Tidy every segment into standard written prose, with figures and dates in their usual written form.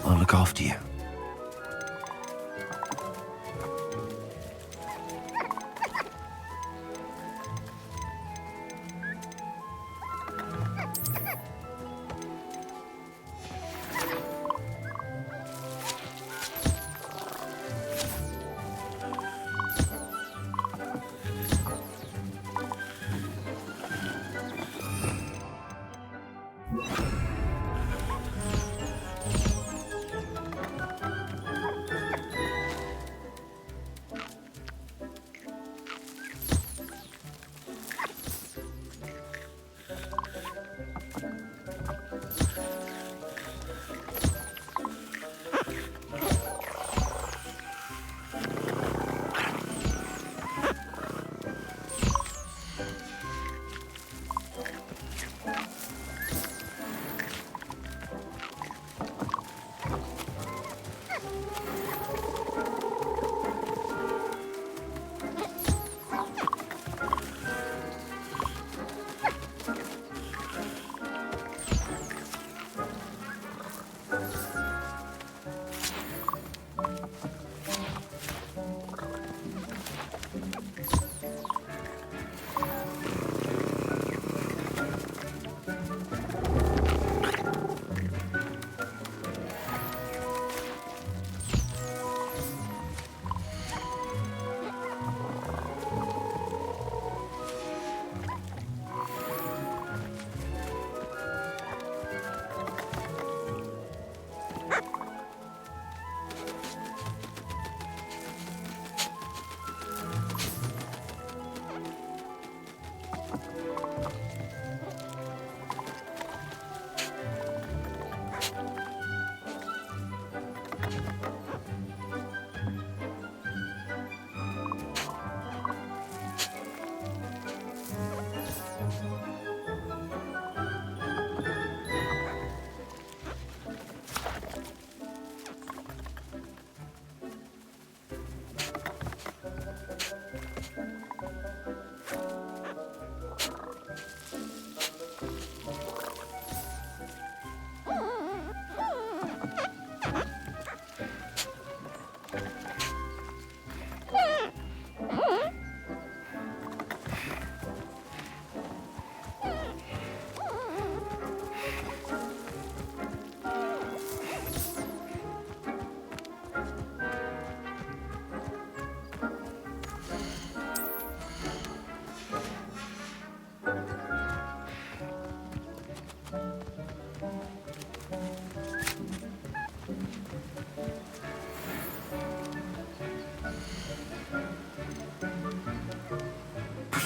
I'll look after you.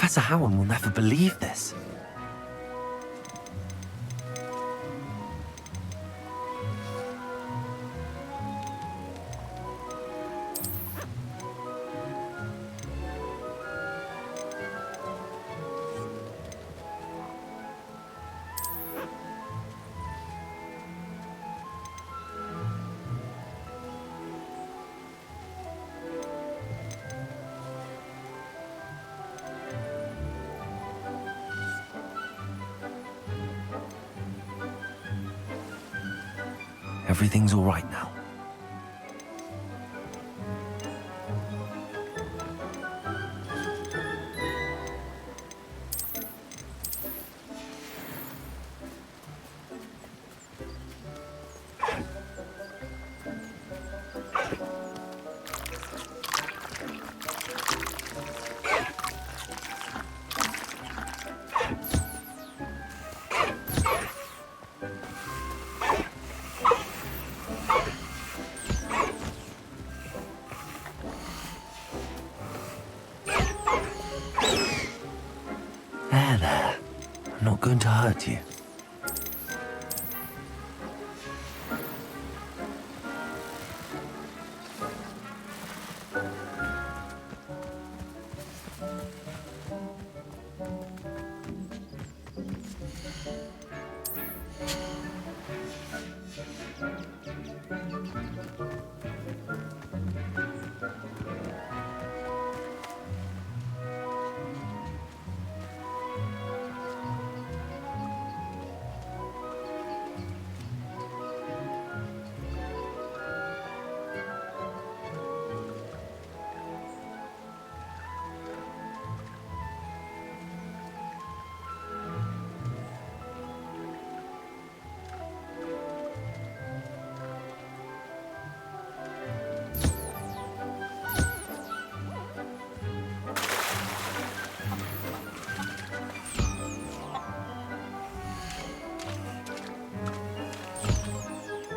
Professor Howard will never believe this. Everything's all right now. There. I'm not going to hurt you.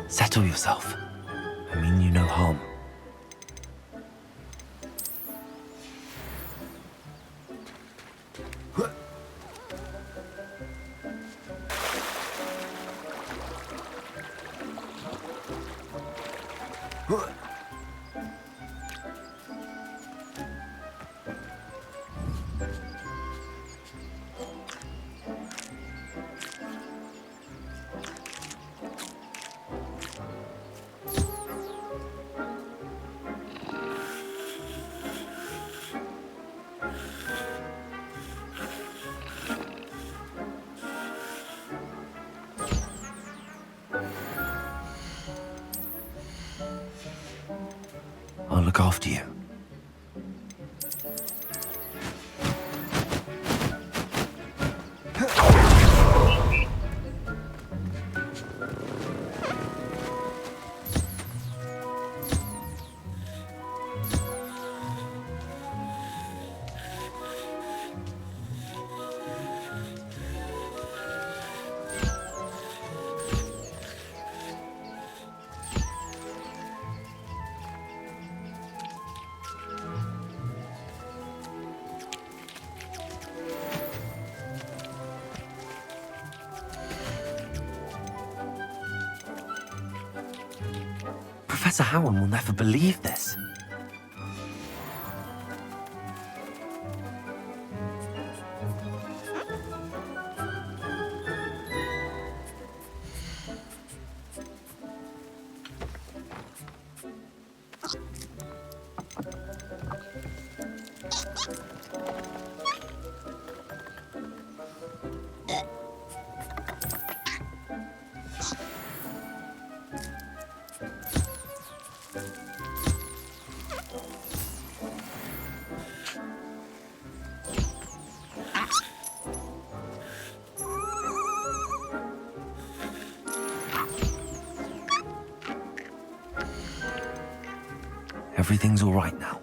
Settle yourself. I mean you no harm. I'll look after you. Professor Howard will never believe this. Everything's all right now.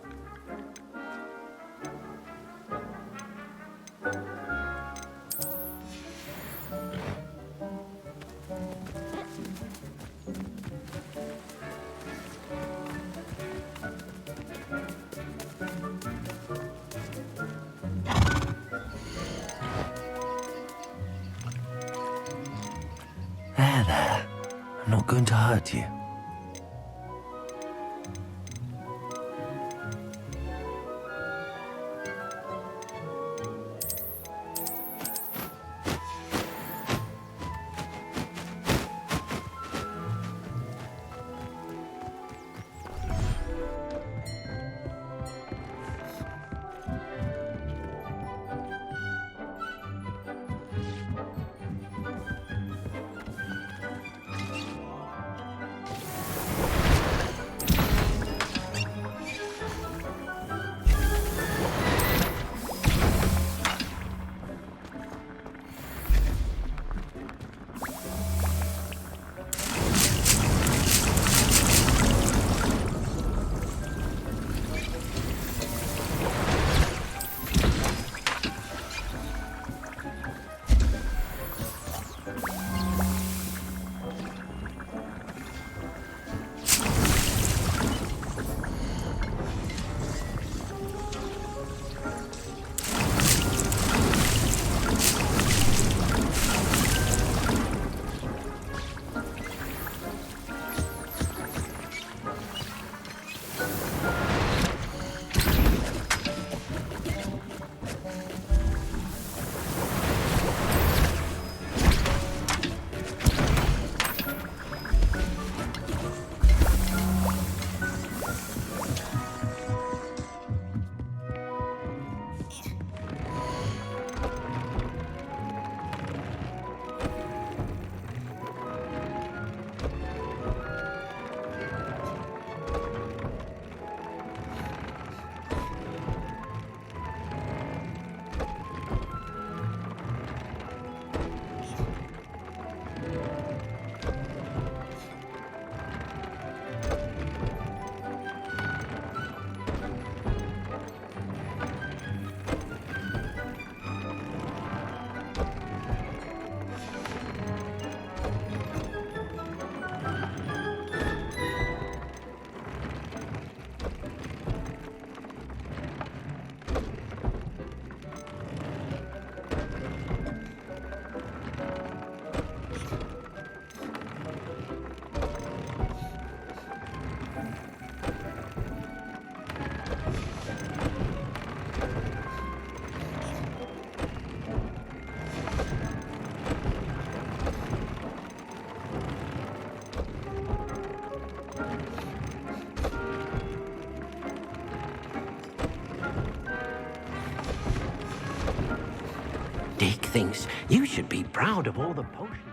going to hurt you. Dick thinks you should be proud of all the potions.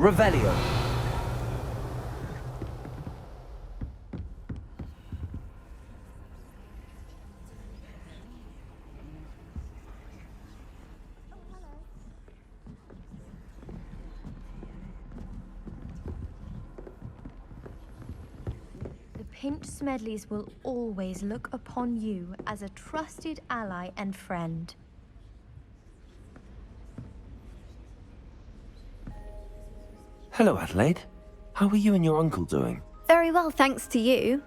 Revelio. The Pinch Smedleys will always look upon you as a trusted ally and friend. Hello, Adelaide. How are you and your uncle doing? Very well, thanks to you.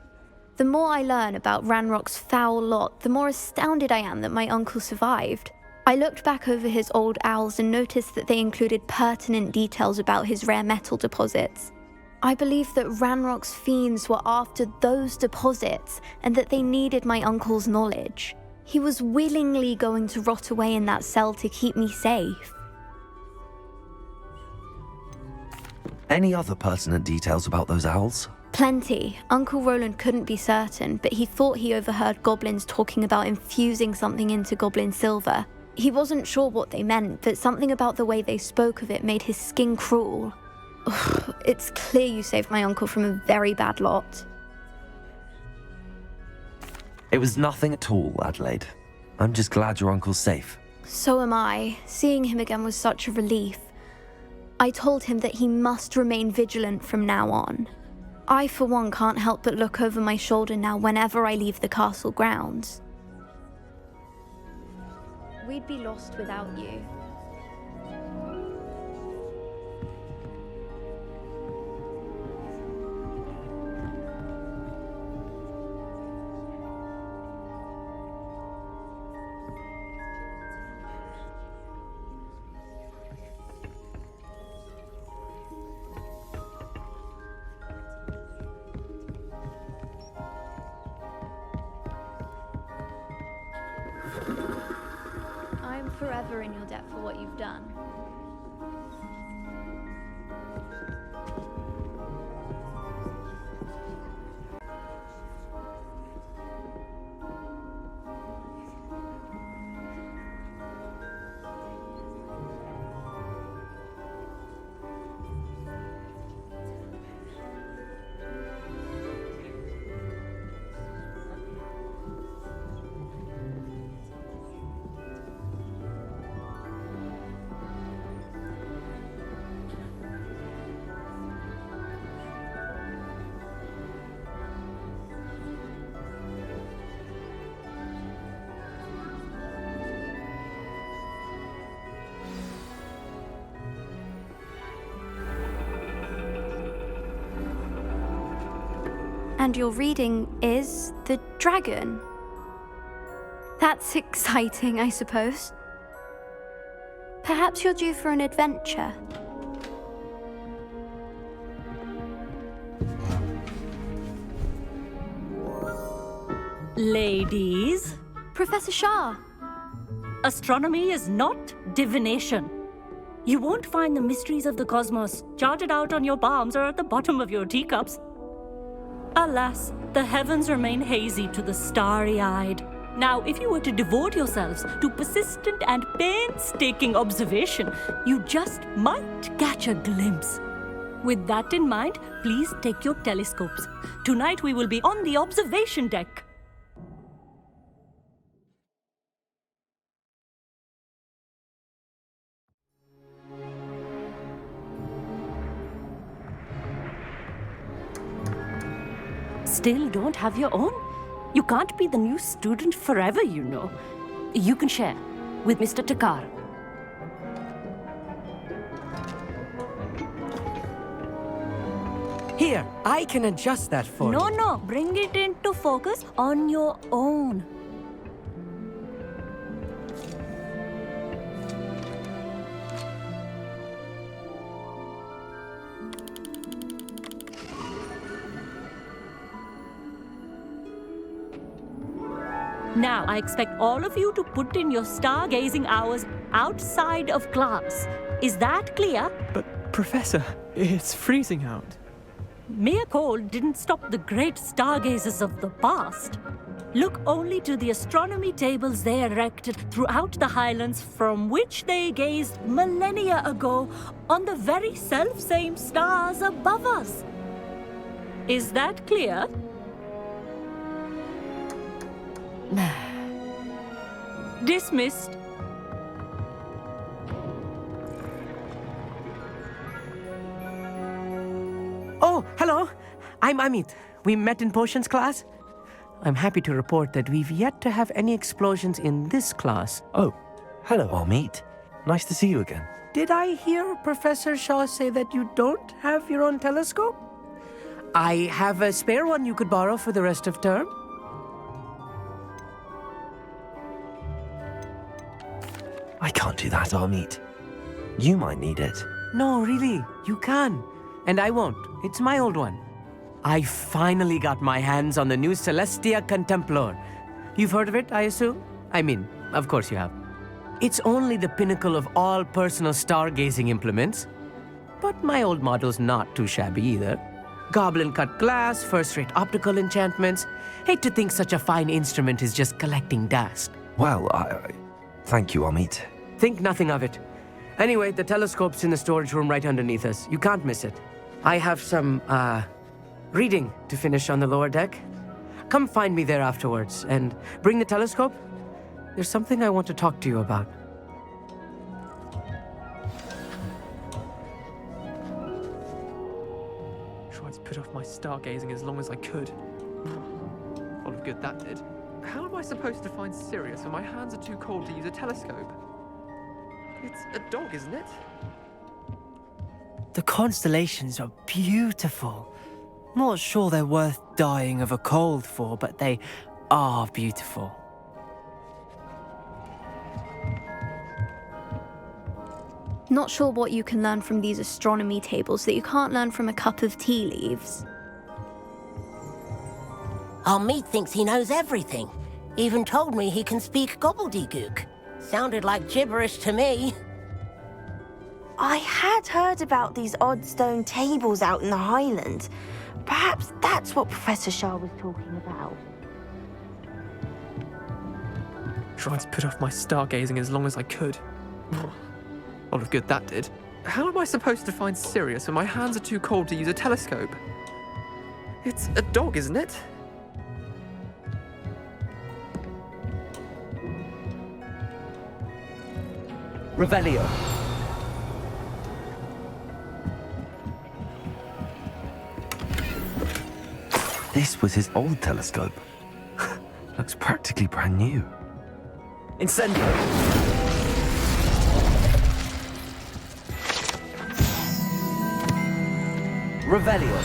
The more I learn about Ranrock's foul lot, the more astounded I am that my uncle survived. I looked back over his old owls and noticed that they included pertinent details about his rare metal deposits. I believe that Ranrock's fiends were after those deposits and that they needed my uncle's knowledge. He was willingly going to rot away in that cell to keep me safe. Any other pertinent details about those owls? Plenty. Uncle Roland couldn't be certain, but he thought he overheard goblins talking about infusing something into goblin silver. He wasn't sure what they meant, but something about the way they spoke of it made his skin crawl. It's clear you saved my uncle from a very bad lot. It was nothing at all, Adelaide. I'm just glad your uncle's safe. So am I. Seeing him again was such a relief. I told him that he must remain vigilant from now on. I, for one, can't help but look over my shoulder now whenever I leave the castle grounds. We'd be lost without you. I'm forever in your debt for what you've done. And your reading is The Dragon. That's exciting, I suppose. Perhaps you're due for an adventure. Ladies, Professor Shah! astronomy is not divination. You won't find the mysteries of the cosmos charted out on your palms or at the bottom of your teacups. Alas, the heavens remain hazy to the starry-eyed. Now, if you were to devote yourselves to persistent and painstaking observation, you just might catch a glimpse. With that in mind, please take your telescopes. Tonight we will be on the observation deck. Still don't have your own? You can't be the new student forever, you know. You can share with Mr. Thakkar. Here, I can adjust that for you. No, bring it into focus on your own. Now, I expect all of you to put in your stargazing hours outside of class. Is that clear? But, Professor, it's freezing out. Mere cold didn't stop the great stargazers of the past. Look only to the astronomy tables they erected throughout the highlands from which they gazed millennia ago on the very self-same stars above us. Is that clear? Dismissed. Oh, hello. I'm Amit. We met in potions class. I'm happy to report that we've yet to have any explosions in this class. Oh, hello, Amit. Nice to see you again. did I hear Professor Shaw say that you don't have your own telescope? I have a spare one you could borrow for the rest of term. I can't do that, Amit. You might need it. No, really, you can. And I won't. It's my old one. I finally got my hands on the new Celestia Contemplar. You've heard of it, I assume? I mean, of course you have. It's only the pinnacle of all personal stargazing implements. But my old model's not too shabby either. Goblin-cut glass, first-rate optical enchantments. Hate to think such a fine instrument is just collecting dust. Well, thank you, Amit. Think nothing of it. Anyway, the telescope's in the storage room right underneath us. You can't miss it. I have some, reading to finish on the lower deck. Come find me there afterwards, and bring the telescope. There's something I want to talk to you about. Tried to put off my stargazing as long as I could. All of good that did. How am I supposed to find Sirius when my hands are too cold to use a telescope? It's a dog, isn't it? The constellations are beautiful. Not sure they're worth dying of a cold for, but they are beautiful. Not sure what you can learn from these astronomy tables that you can't learn from a cup of tea leaves. Amit thinks he knows everything. Even told me he can speak gobbledygook. Sounded like gibberish to me. I had heard about these odd stone tables out in the Highlands. Perhaps that's what Professor Shaw was talking about. Tried to put off my stargazing as long as I could. All of good that did. How am I supposed to find Sirius when my hands are too cold to use a telescope? It's a dog, isn't it? Revelio. This was his old telescope. Looks practically brand new. Incendio. Revelio.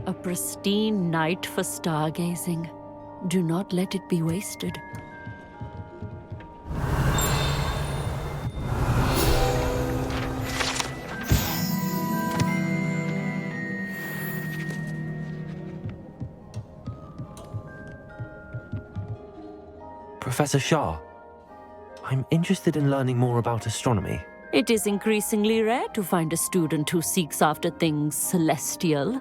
A pristine night for stargazing. Do not let it be wasted. Professor Shah, I'm interested in learning more about astronomy. It is increasingly rare to find a student who seeks after things celestial,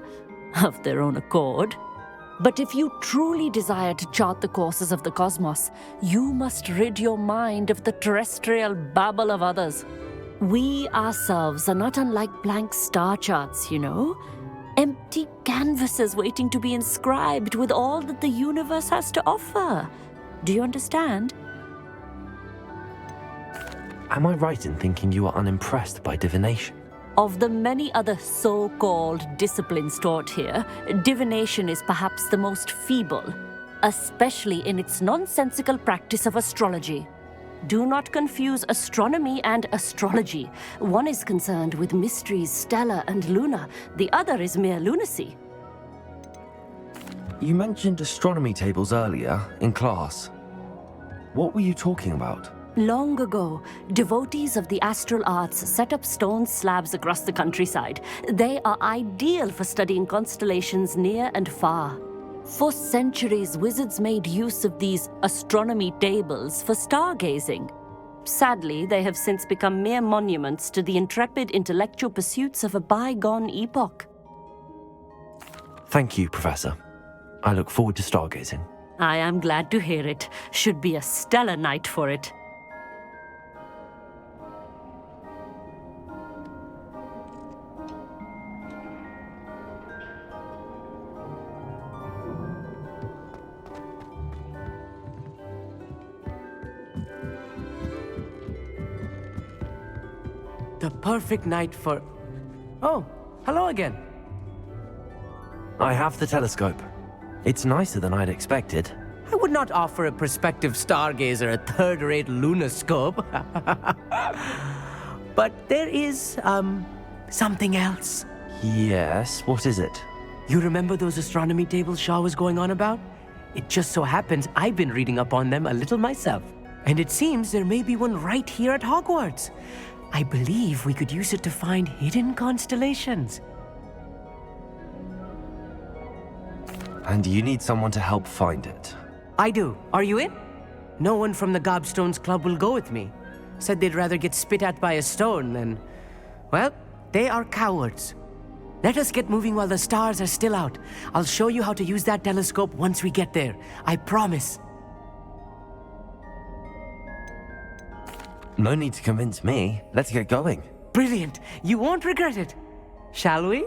of their own accord. But if you truly desire to chart the courses of the cosmos, you must rid your mind of the terrestrial babble of others. We ourselves are not unlike blank star charts, you know? Empty canvases waiting to be inscribed with all that the universe has to offer. Do you understand? Am I right in thinking you are unimpressed by divination? Of the many other so-called disciplines taught here, divination is perhaps the most feeble, especially in its nonsensical practice of astrology. Do not confuse astronomy and astrology. One is concerned with mysteries stellar and lunar, the other is mere lunacy. You mentioned astronomy tables earlier, in class. What were you talking about? Long ago, devotees of the astral arts set up stone slabs across the countryside. They are ideal for studying constellations near and far. For centuries, wizards made use of these astronomy tables for stargazing. Sadly, they have since become mere monuments to the intrepid intellectual pursuits of a bygone epoch. Thank you, Professor. I look forward to stargazing. I am glad to hear it. Should be a stellar night for it. The perfect night for... Oh, hello again. I have the telescope. It's nicer than I'd expected. I would not offer a prospective stargazer a third-rate lunoscope. But there is, something else. Yes, what is it? You remember those astronomy tables Shaw was going on about? It just so happens I've been reading up on them a little myself. And it seems there may be one right here at Hogwarts. I believe we could use it to find hidden constellations. And you need someone to help find it. I do. Are you in? No one from the Gobstones Club will go with me. Said they'd rather get spit at by a stone than... Well, they are cowards. Let us get moving while the stars are still out. I'll show you how to use that telescope once we get there. I promise. No need to convince me. Let's get going. Brilliant. You won't regret it. Shall we?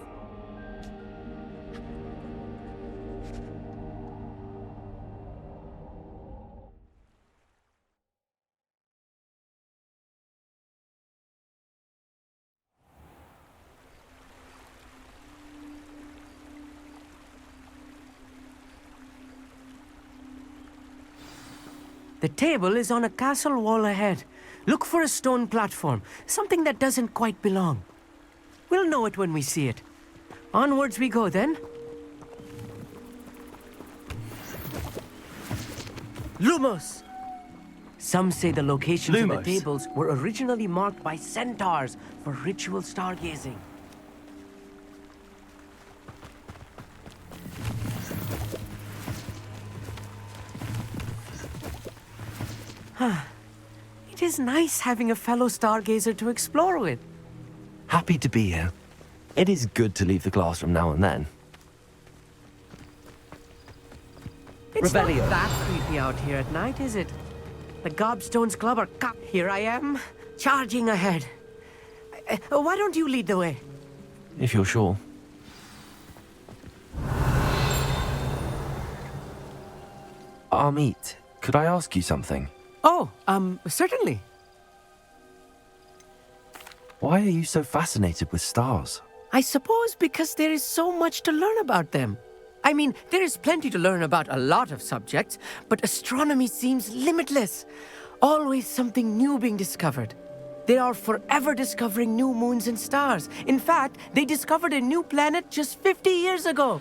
The table is on a castle wall ahead. Look for a stone platform, something that doesn't quite belong. We'll know it when we see it. Onwards we go then. Lumos! Some say the locations of the Lumos. tables were originally marked by centaurs for ritual stargazing. It is nice having a fellow stargazer to explore with. Happy to be here. It is good to leave the classroom now and then. It's Revelio. not that creepy out here at night, is it? The Gobstones Club are Here I am, charging ahead. Why don't you lead the way? If you're sure. Amit, could I ask you something? Oh, certainly. Why are you so fascinated with stars? I suppose because there is so much to learn about them. I mean, there is plenty to learn about a lot of subjects, but astronomy seems limitless. Always something new being discovered. They are forever discovering new moons and stars. In fact, they discovered a new planet just 50 years ago.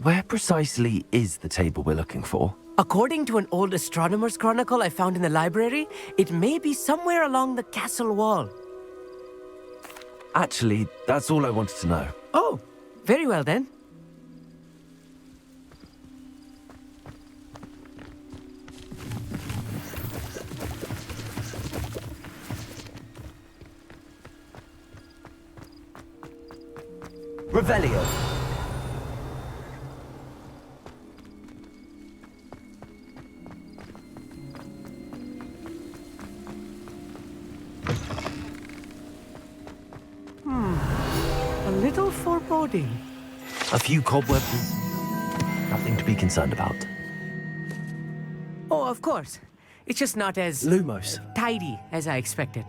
Where precisely is the table we're looking for? According to an old astronomer's chronicle I found in the library, it may be somewhere along the castle wall. Actually, that's all I wanted to know. Oh, very well then. Revelio. A little foreboding. A few cobwebs. Nothing to be concerned about. Oh, of course. It's just not as Lumos. tidy as I expected.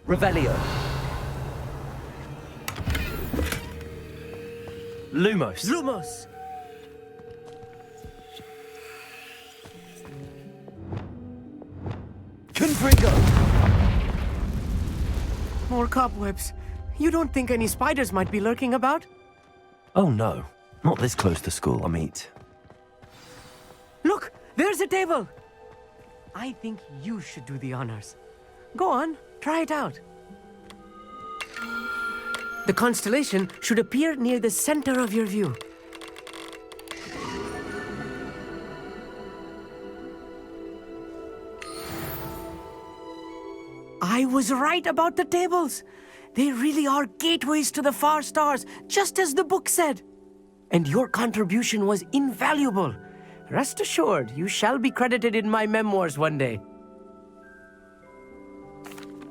Revelio. Lumos. Lumos! Confringo. More cobwebs. You don't think any spiders might be lurking about? Oh no, not this close to school, Amit. Look, there's a table. I think you should do the honors. Go on, try it out. The constellation should appear near the center of your view. I was right about the tables. They really are gateways to the far stars, just as the book said. And your contribution was invaluable. Rest assured, you shall be credited in my memoirs one day.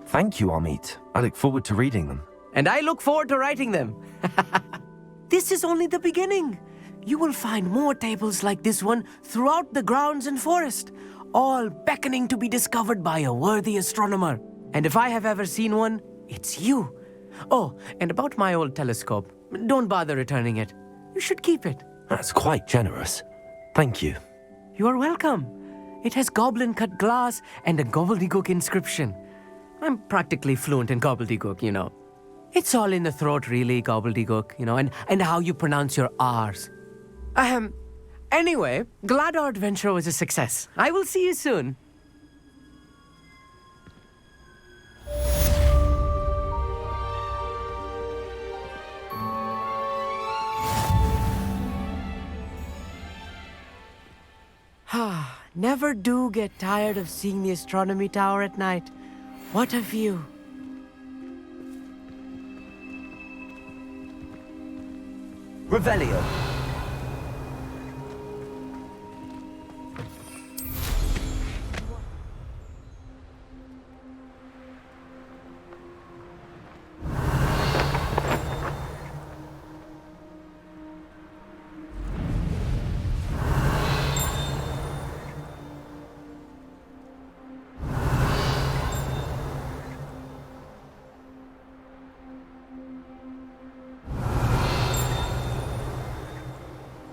Thank you, Amit. I look forward to reading them. And I look forward to writing them. This is only the beginning. you will find more tables like this one throughout the grounds and forest, all beckoning to be discovered by a worthy astronomer. And if I have ever seen one, it's you. Oh, and about my old telescope, don't bother returning it. You should keep it. That's quite generous. Thank you. You are welcome. It has goblin-cut glass and a gobbledygook inscription. I'm practically fluent in gobbledygook, you know. It's all in the throat, really, gobbledygook, you know, and how you pronounce your R's. Anyway, glad our adventure was a success. I will see you soon. Never do get tired of seeing the astronomy tower at night. What a view. Revelio.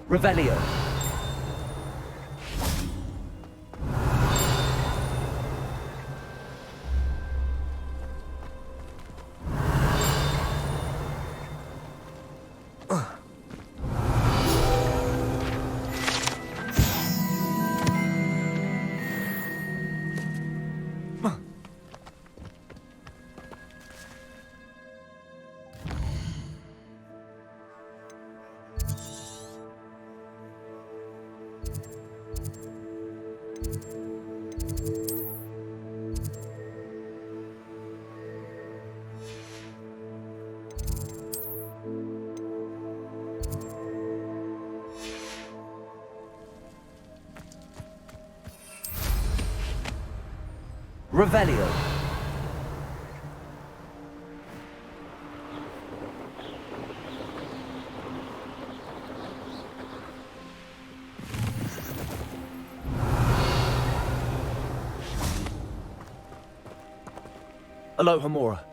Revelio. Revelio. Aloha Mora.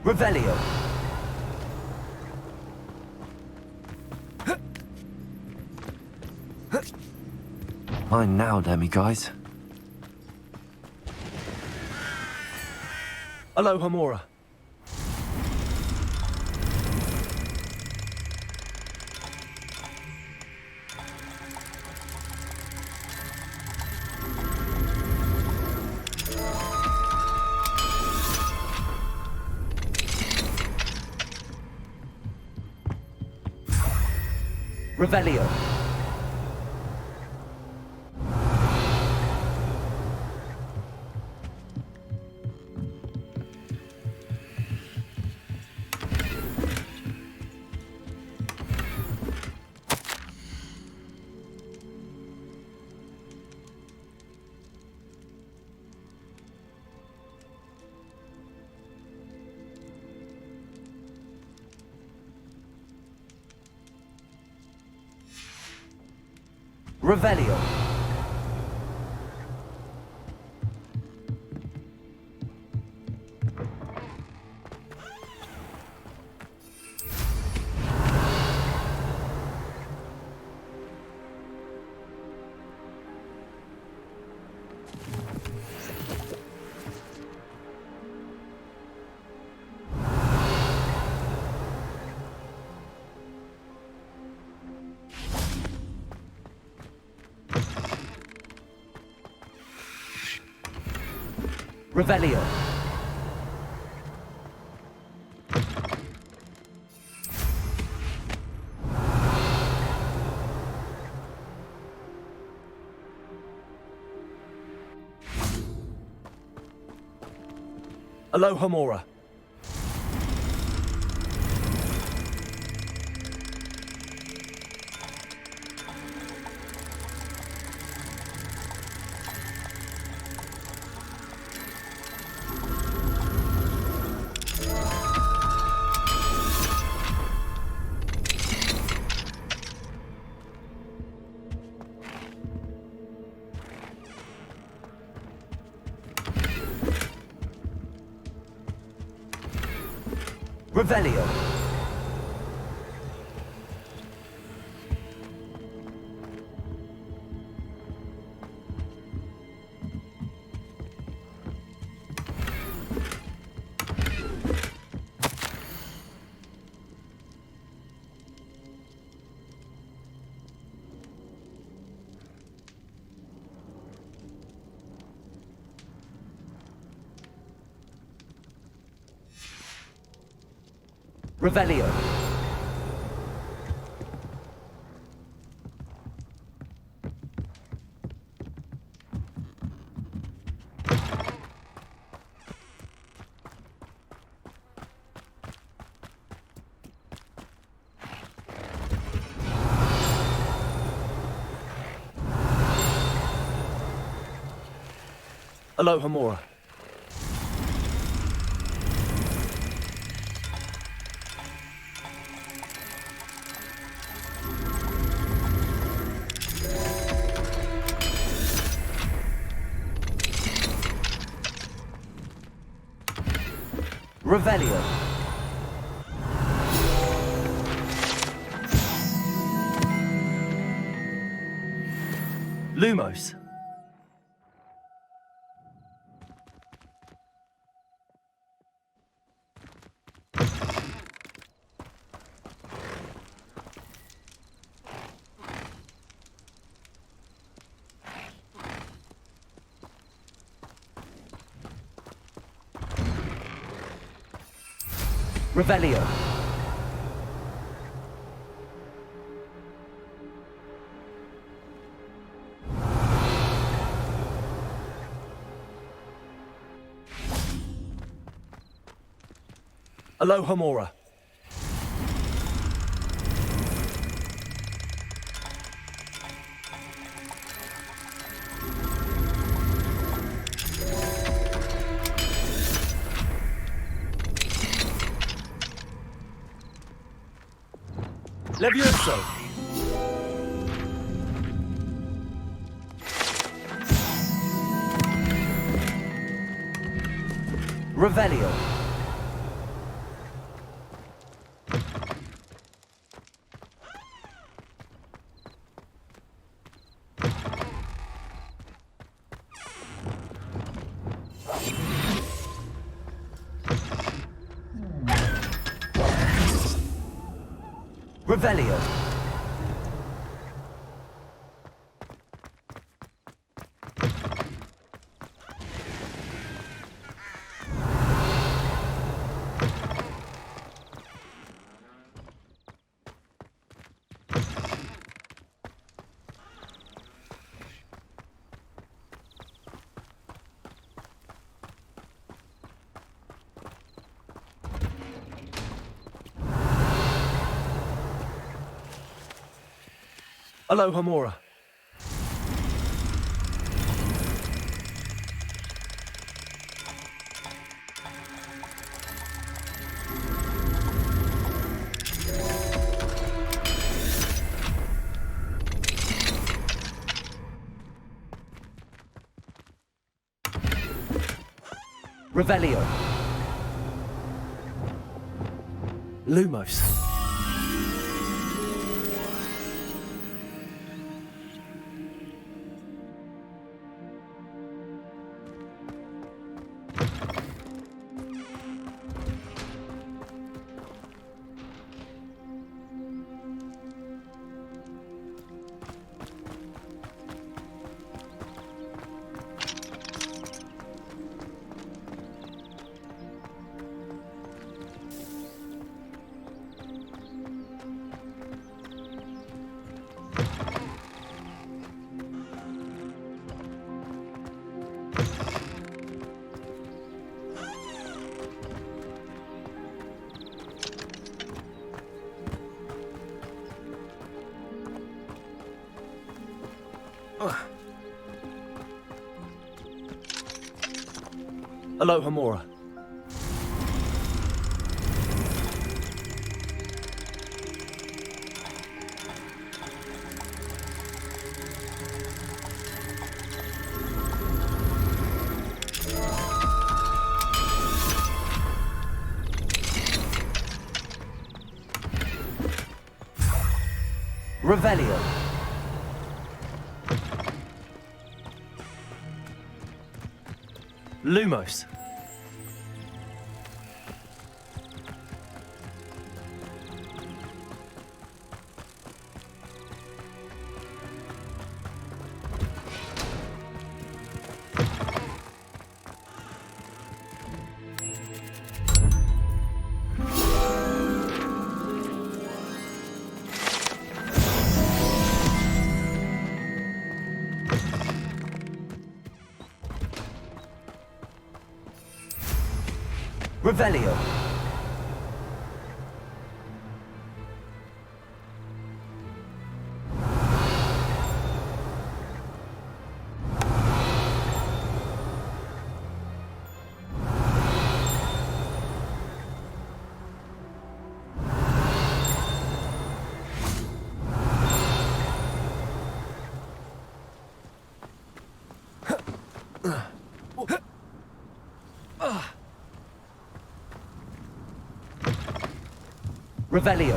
Revelio. Mine now, demi-guys. Aloha Mora. Revelio. Revelio. Revelio. Aloha Mora. Revelio. Revelio. Aloha Mora. Revelio. Lumos. Revelio. Aloha Mora. Levioso. Revelio. Revelio. Aloha Mora. Revelio. Lumos. Aloha Mora. Revelio. Lumos. Revelio. Revelio.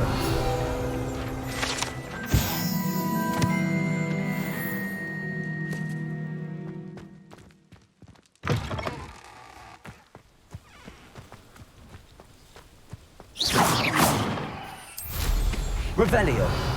Revelio.